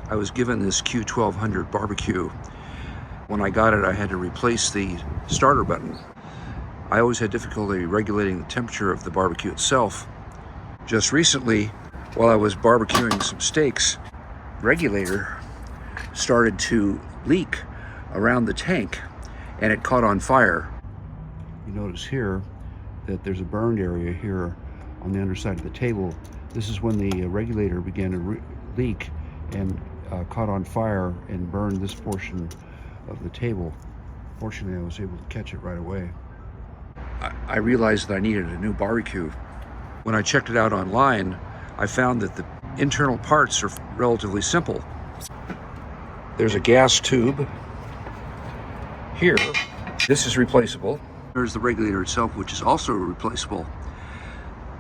I was given this Q1200 barbecue. When I got it, I had to replace the starter button. I always had difficulty regulating the temperature of the barbecue itself. Just recently, while I was barbecuing some steaks, Regulator started to leak around the tank and it caught on fire. You notice here that there's a burned area here on the underside of the table. This is when the regulator began to leak and caught on fire and burned this portion of the table. Fortunately, I was able to catch it right away. I realized that I needed a new barbecue. When I checked it out online, I found that the internal parts are relatively simple. There's a gas tube here. This is replaceable. There's the regulator itself, which is also replaceable.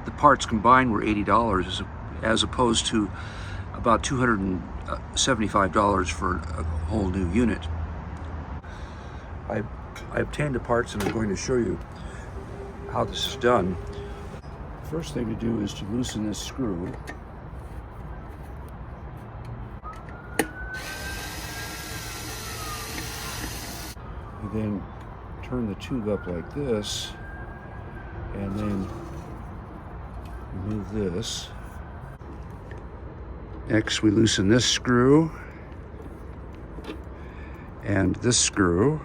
The parts combined were $80 as opposed to about $275 for a whole new unit. I obtained the parts and I'm going to show you how this is done. First thing to do is to loosen this screw. You then turn the tube up like this and then remove this. Next, we loosen this screw and this screw.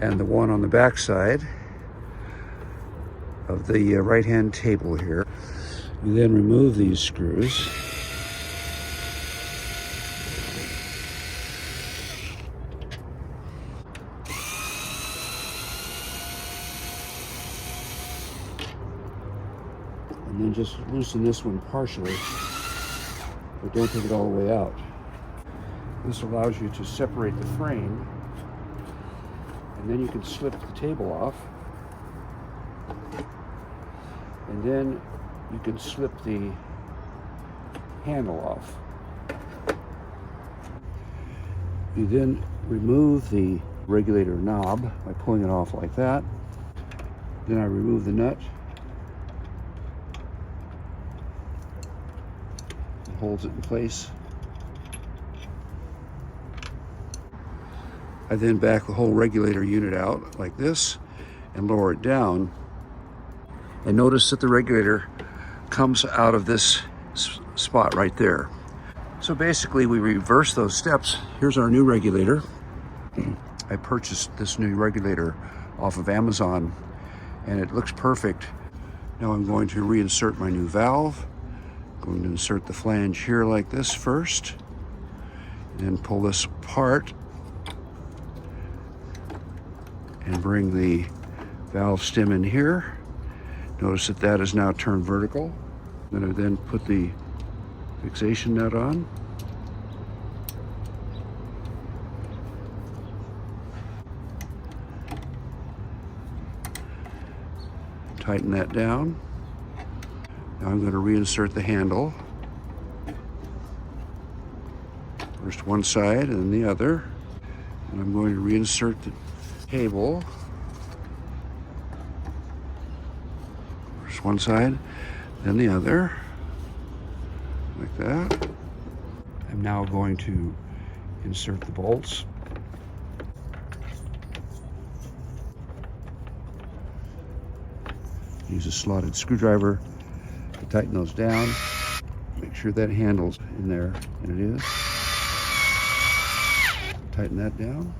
And the one on the back side of the right-hand table here. We then remove these screws. And then just loosen this one partially, but don't take it all the way out. This allows you to separate the frame, and then you can slip the table off, and then you can slip the handle off. You then remove the regulator knob by pulling it off like that. Then I remove the nut. It holds it in place. I then back the whole regulator unit out like this and lower it down. And notice that the regulator comes out of this spot right there. So basically we reverse those steps. Here's our new regulator. I purchased this new regulator off of Amazon and it looks perfect. Now I'm going to reinsert my new valve. I'm going to insert the flange here like this first, and then pull this apart and bring the valve stem in here. Notice that that is now turned vertical. I then put the fixation nut on. Tighten that down. Now I'm going to reinsert the handle. First one side and then the other. And I'm going to reinsert the cable. First one side, then the other, like that. I'm now going to insert the bolts. Use a slotted screwdriver to tighten those down. Make sure that handle's in there, and it is. Tighten that down.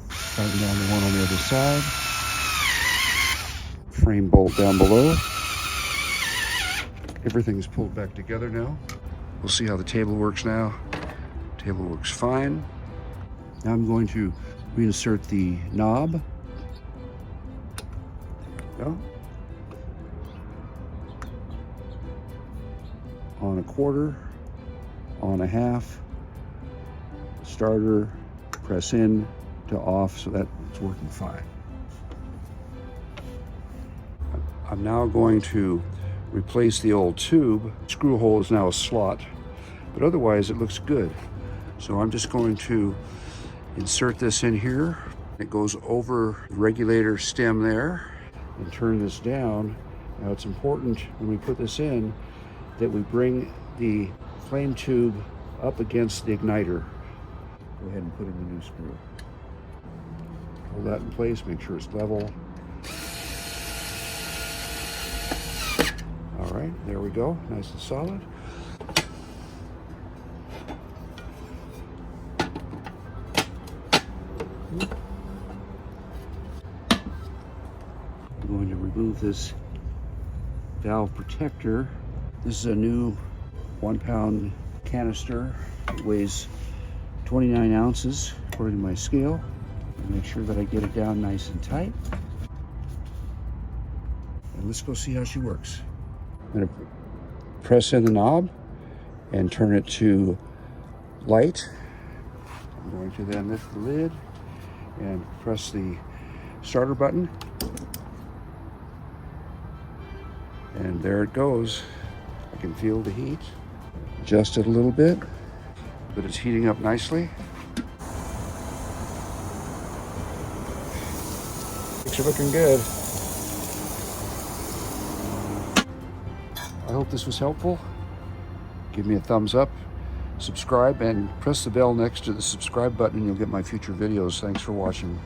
Tighten down the one on the other side. Frame bolt down below. Everything's pulled back together now. We'll see how the table works now. Table works fine. Now I'm going to reinsert the knob. There we go. On a quarter, on a half, starter, press in to off, so that it's working fine. I'm now going to replace the old tube. Screw hole is now a slot, but otherwise it looks good. So I'm just going to insert this in here It goes over the regulator stem there, and turn this down. Now it's important when we put this in that we bring the flame tube up against the igniter. Go ahead and put in the new screw. Hold that in place, make sure it's level. All right, there we go, nice and solid. I'm going to remove this valve protector. This is a new 1 pound canister. It weighs 29 ounces according to my scale. Make sure that I get it down nice and tight. And let's go see how she works. I'm going to press in the knob and turn it to light. I'm going to then lift the lid and press the starter button. And there it goes. I can feel the heat. Adjust it a little bit, but it's heating up nicely. Things are looking good. I hope this was helpful. Give me a thumbs up, subscribe, and press the bell next to the subscribe button and you'll get my future videos. Thanks for watching.